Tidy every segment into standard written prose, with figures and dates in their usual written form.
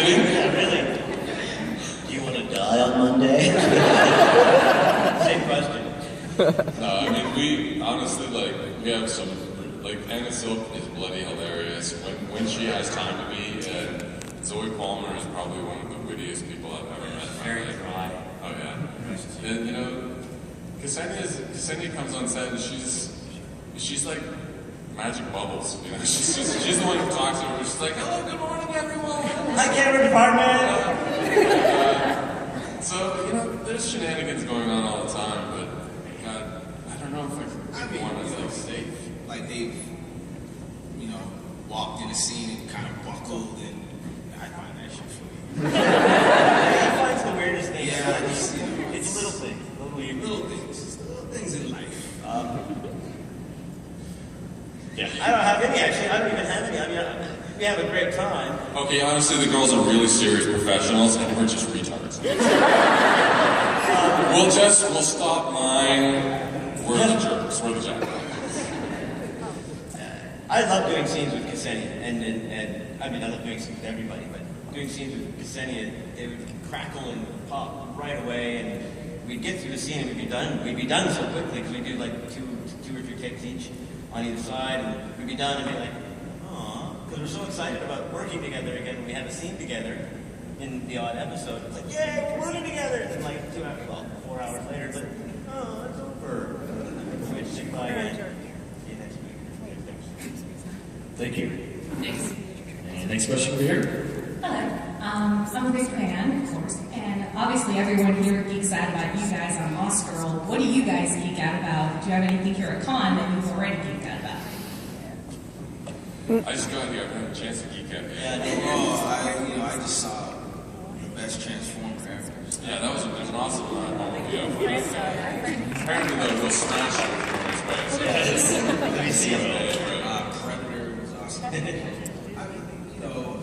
kidding? Yeah, really. Do you want to die on Monday? Same question. No, I mean, we honestly, like, we have some, like, Anna Silk is bloody hilarious when she has time to be, and Zoe Palmer is probably one of the wittiest people I've ever met. Very dry. Oh, yeah. And, you know, Ksenia comes on set and she's like magic bubbles, you know. She's the one who talks to her. She's like, "Hello, good morning, everyone." Hi, camera department. So, you know, there's shenanigans going on all the time, but God, I don't know if I could want to like safe. Like they've, you know, walked in a scene and kind of buckled, and I find that shit funny. He finds the weirdest things. Yeah, It's little things. Little things in life. Yeah. I don't have any, actually. I don't even have any. I mean, we have a great time. Okay, honestly, the girls are really serious professionals, and we're just retards. We'll stop lying. We're the jerks. We're the jackass. I love doing scenes with Ksenia, and I mean, I love doing scenes with everybody, but doing scenes with Ksenia, it would crackle and pop right away, and we'd get through the scene and we'd be done. We'd be done so quickly because we'd do like two or three takes each on either side, and we'd be done and be like, "Aw," because we're so excited about working together again. When we have a scene together in the odd episode, it's like, "Yay, we're working together!" And like 4 hours later, it's like, "Oh, it's over." So we just say bye again. See you next week. Thank you. And next question over here. Hello. I'm a big fan, of course, and obviously everyone here geeks out about you guys on Lost Girl. What do you guys geek out about? Do you have anything here at Con that you've already geeked out about? I just got here. I haven't had a chance to geek out yet. I just saw the best Transformer ever. Yeah, that was an awesome video. Apparently, they'll smash it from his way. So Let me see it. Predator was awesome. I mean, you know,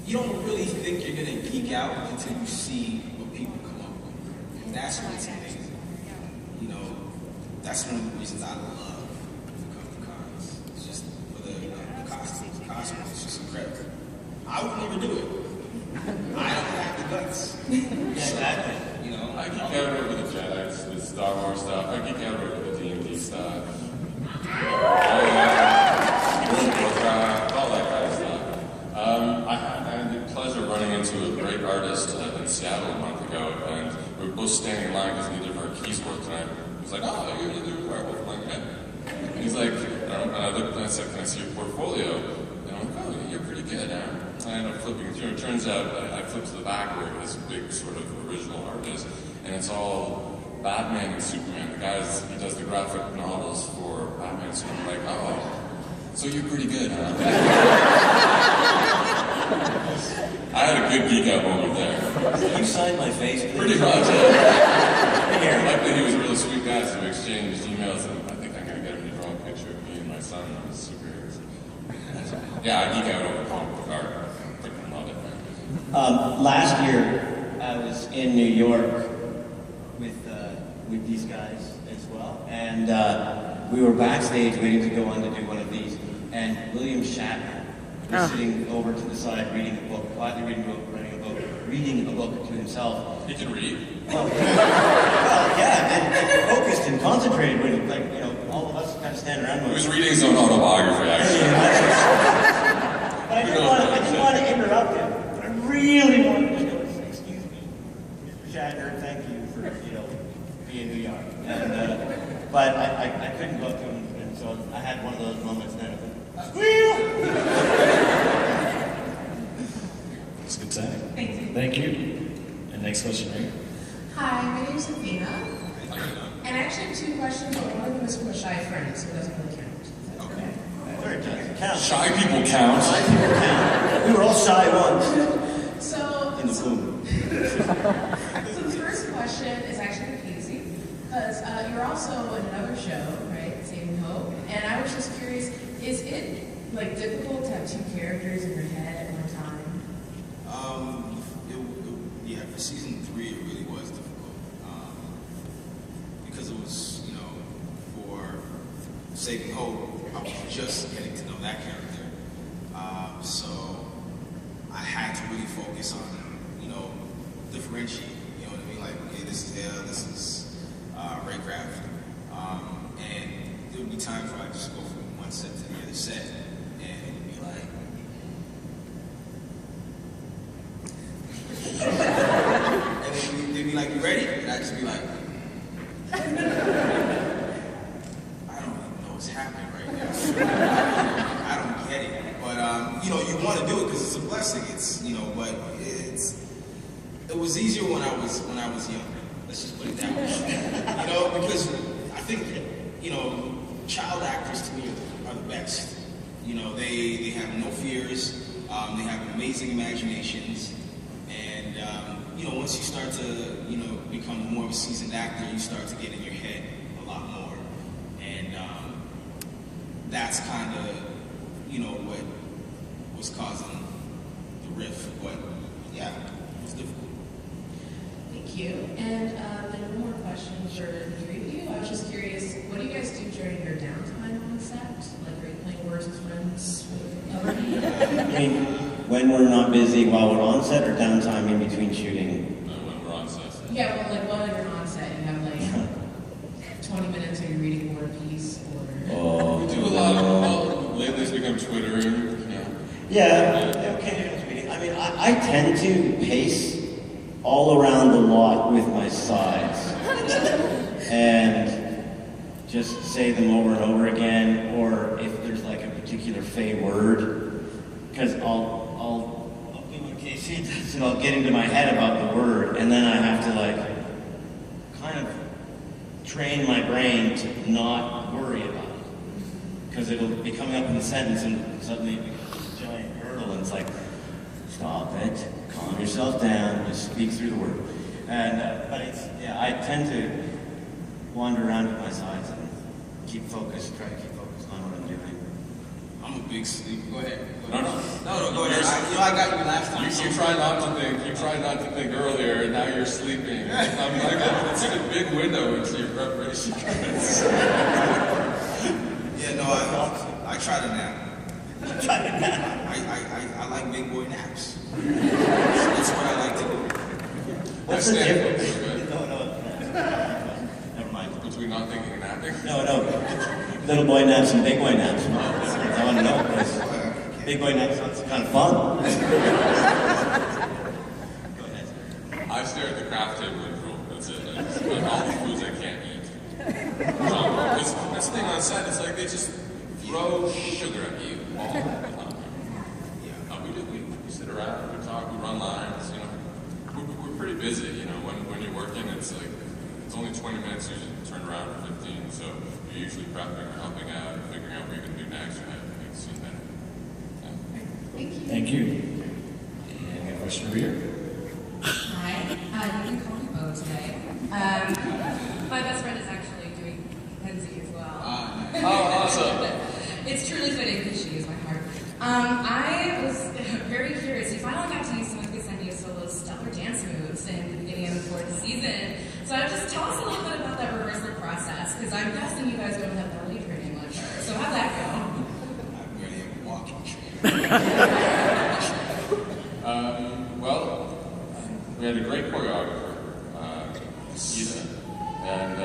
you don't really think you're gonna geek out until you see what people come up with. And that's what's amazing. You know, that's one of the reasons I love to come to cons. It's just for the costumes. The costumes, it's just incredible. I would never do it. I don't have the guts. Exactly. You know, I geek out over the Jedi, the Star Wars stuff. I geek out over the D&D stuff. All that kind of stuff. I had the pleasure of running into a great artist in Seattle a month ago, and we were both standing in line because neither of our keys worked. And I was like, "Oh, you're gonna do a werewolf?" I'm like, "Yeah." And he's like, and I looked and I said, "Can I see your portfolio?" And I'm like, "Oh, you're pretty good, huh?" I ended up flipping through. It turns out I flipped to the back where this big sort of original art is, and it's all Batman and Superman. The guys, he does the graphic novels for Batman and Superman. I'm like, "Oh, so you're pretty good, huh?" I had a good geek out moment there. You signed my face, please. Pretty much. Here. Luckily, he was a really sweet guy, so we exchanged emails, and I think I'm going to get him to draw a picture of me and my son on his superheroes. Yeah, I geek out over comic book art. I freaking love it. Last year, I was in New York with these guys as well, and we were backstage waiting to go on to do one of these, and William Shatner was sitting over to the side reading a book, quietly reading a book to himself. He can read. Well, yeah, and focused and concentrated when, like, you know, all of us kind of stand around. He was reading his own autobiography, actually. But I didn't want to interrupt him. I really wanted to just go and say, "Excuse me, Mr. Shatner, thank you for, you know, being who you are." And, but I couldn't go up to him, and so I had one of those moments then. Squeal! It's a good time. Thank you. Thank you. And next question, right? Hi, my name is Athena, and I actually have 2 questions, but one of them is from a shy friend, so it doesn't really count. okay. Sure it does. It counts. Shy people count. Shy people count. We were all shy once. So, In the boom. so the first question is actually easy, because you're also in another show, right, Saving Hope, and I was just curious, is it, like, difficult to have 2 characters in your head at one time? Yeah, for season 3, it really was difficult. Because it was, you know, for Saving Hope, I was just getting to know that character. So really focus on, differentiate. You know what I mean? Like, okay, this is air, this is Raycraft. And there would be times where I just go from one set to the other set, and it would be like, and they'd be like, you ready? And I'd just be like, I don't even know what's happening right now. I don't get it. But, you want to do it because it's a blessing. It's, but it was easier when I was young. Let's just put it that way. Because I think, child actors to me are the best. They have no fears. They have amazing imaginations. And, once you start to, become more of a seasoned actor, you start to get in your head a lot more. And that's kind of, what was causing the rift. But, yeah, it was difficult. Thank you. And then one more question for the three of you. I was just curious, what do you guys do during your downtime on set? Like, are you playing Words with Friends with other people? I mean, when we're not busy while we're on set, or downtime in between shooting? When we're on set. Yeah, well, like while you're on set, you have like 20 minutes, or you're reading War and Peace, or... We do a lot of, lately it's become Twittering, Yeah, okay. I mean, I tend to pace all around the lot with my sides and just say them over and over again, or if there's like a particular fey word, because I'll be with Casey and I'll get into my head about the word, and then I have to like kind of train my brain to not worry about it, because it'll be coming up in the sentence and suddenly it becomes this giant hurdle, and it's like, stop it, calm yourself down, just speak through the word. And but I tend to wander around to my sides and try to keep focused on what I'm doing. I'm a big sleeper. Go ahead. No, go ahead. I got you last time. You tried not to think earlier, and now you're sleeping. I'm like, it's a big window into your preparation. Yeah, no, I try to nap. I like big boy naps. That's what I like to do. What's the difference? No. Never mind. Between not thinking and napping? No. Little boy naps and big boy naps. I want to know, because big boy naps sounds kind of fun. Go ahead. I stare at the craft table and drool. That's it. Like all the foods I can't eat. That's the thing on set. It's like they just throw sugar at you all the time. We sit around, we talk, we run lines. We're pretty busy. When you're working, it's like it's only 20 minutes. You should turn around for 15. So you're usually prepping or helping out, or figuring out what you're going to do next, or how to make the scene better. Yeah. Thank you. And a question over here. Hi, you can call me Bo today. My best friend is actually doing Kenzie as well. Oh, awesome. It's truly fitting because she is my heart. I was very curious. You finally got to use some of Ksenia Solo's stellar dance moves in the beginning of the 4th season. So just tell us a little bit about that rehearsal process, because I'm guessing you guys don't have ballet training with her. So how'd that go? I'm really a walking trainer. Well, we had a great choreographer, C2e2, and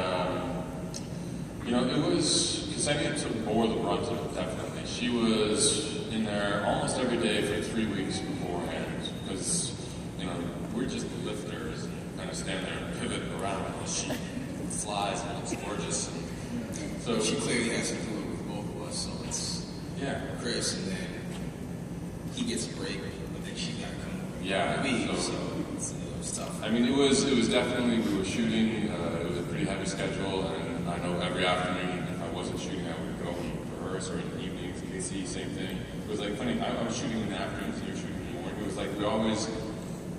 it was Ksenia bore the brunt of it, definitely. She was in there almost every day for 3 weeks beforehand, because we're just the lifters and kind of stand there and pivot around, and she flies and looks gorgeous. And so She clearly has to do it with both of us, so it's Chris, and then he gets a break, but then she got to come over. Yeah, Me, so so it was tough. I mean, it was definitely, we were shooting, it was a pretty heavy schedule, and I know every afternoon, if I wasn't shooting, I would go and rehearse, or in the evenings, KC, same thing. It was like funny, I was shooting in the afternoons, and you were shooting in the morning. It was like we always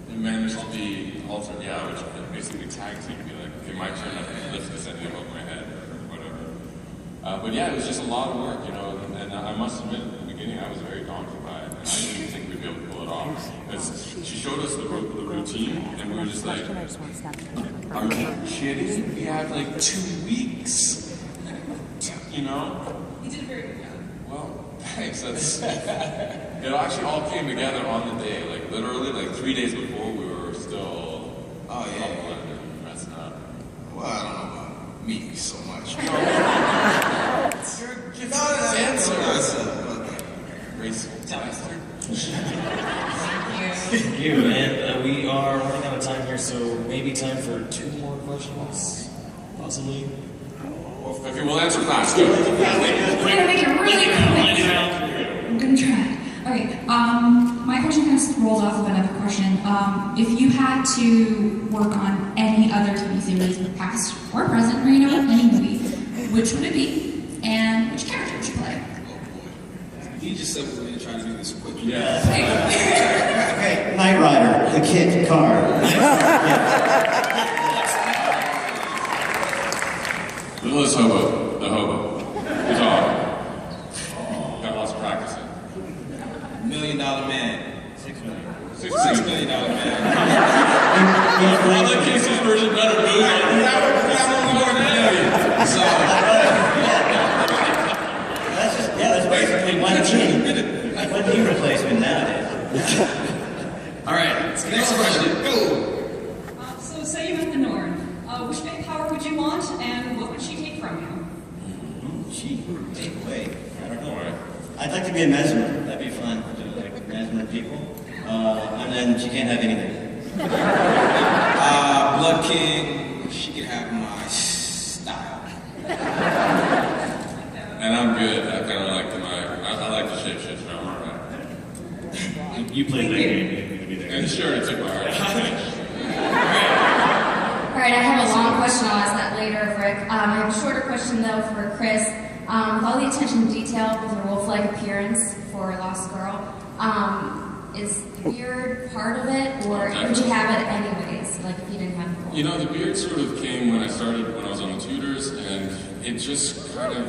managed to be alternate, which basically tag team, be like, okay, my turn, I lift this ending above my head, or whatever. But yeah, it was just a lot of work, and I must admit, at the beginning, I was very daunted by it, and I didn't think we'd be able to pull it off. She showed us the routine, and we were just like, are you kidding? We have like 2 weeks, You did a very good job. Well, thanks. That's It actually all came together on the day, like literally, like 3 days before we were still Oh, yeah. bubbling and messing up. Well, I don't know about me so much. You're a gifted dancer. Graceful dancer. Thank you. And we are running out of time here, so maybe time for 2 more questions, possibly. Well, if you will answer fast, go. We're gonna make it really quick. I'm gonna try. Okay. My question kind of rolls off of another question. If you had to work on any other TV series, past or present, or any movie, which would it be, and which character would you play? You just said we're going to try to do this quick. Yeah. Okay, Knight Rider, the kid car. Littlest hobo, the hobo. The dog. Got lots of practicing. $1 Million Man. $6 million. $6 million Man. Well, the Casey's version better move on. More than million. So, That's basically one knee replacement nowadays. all right, next question. Go. So say you met the Norn. Which big power would you want, and what would she take from you? She take away. I don't know. Alright. I'd like to be a mesmer. That'd be fun. To like mesmer people. And then she can't have anything. Blood King. She can have my style. And I'm good. I kind of like I like the shapeshifter. I'm alright. You played that game, you need to be there. And sure, it took my heart. All right, I have a long question. I'll ask that later, Rick. I have a shorter question, though, for Chris. With all the attention to detail with her wolf-like appearance for Lost Girl, is beard part of it, or would you have it anyways, like if you didn't have the wolf? You know, the beard sort of came when I was on the Tudors, and it just kind of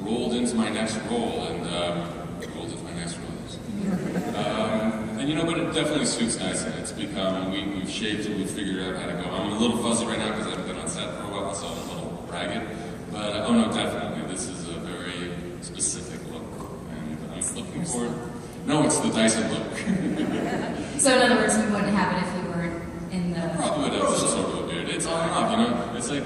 rolled into my next role, and and you know, but it definitely suits nicely. It's become, we've shaped it, we've figured out how to go. I'm a little fuzzy right now because I haven't been on set for a while, so I'm a little ragged. But, oh no, definitely, this is a very specific look, and I'm looking forward. No, it's the Dyson look. So in other words, you wouldn't have it if you weren't in the... Probably would have some sort of a beard. It's on and off, you know? It's like,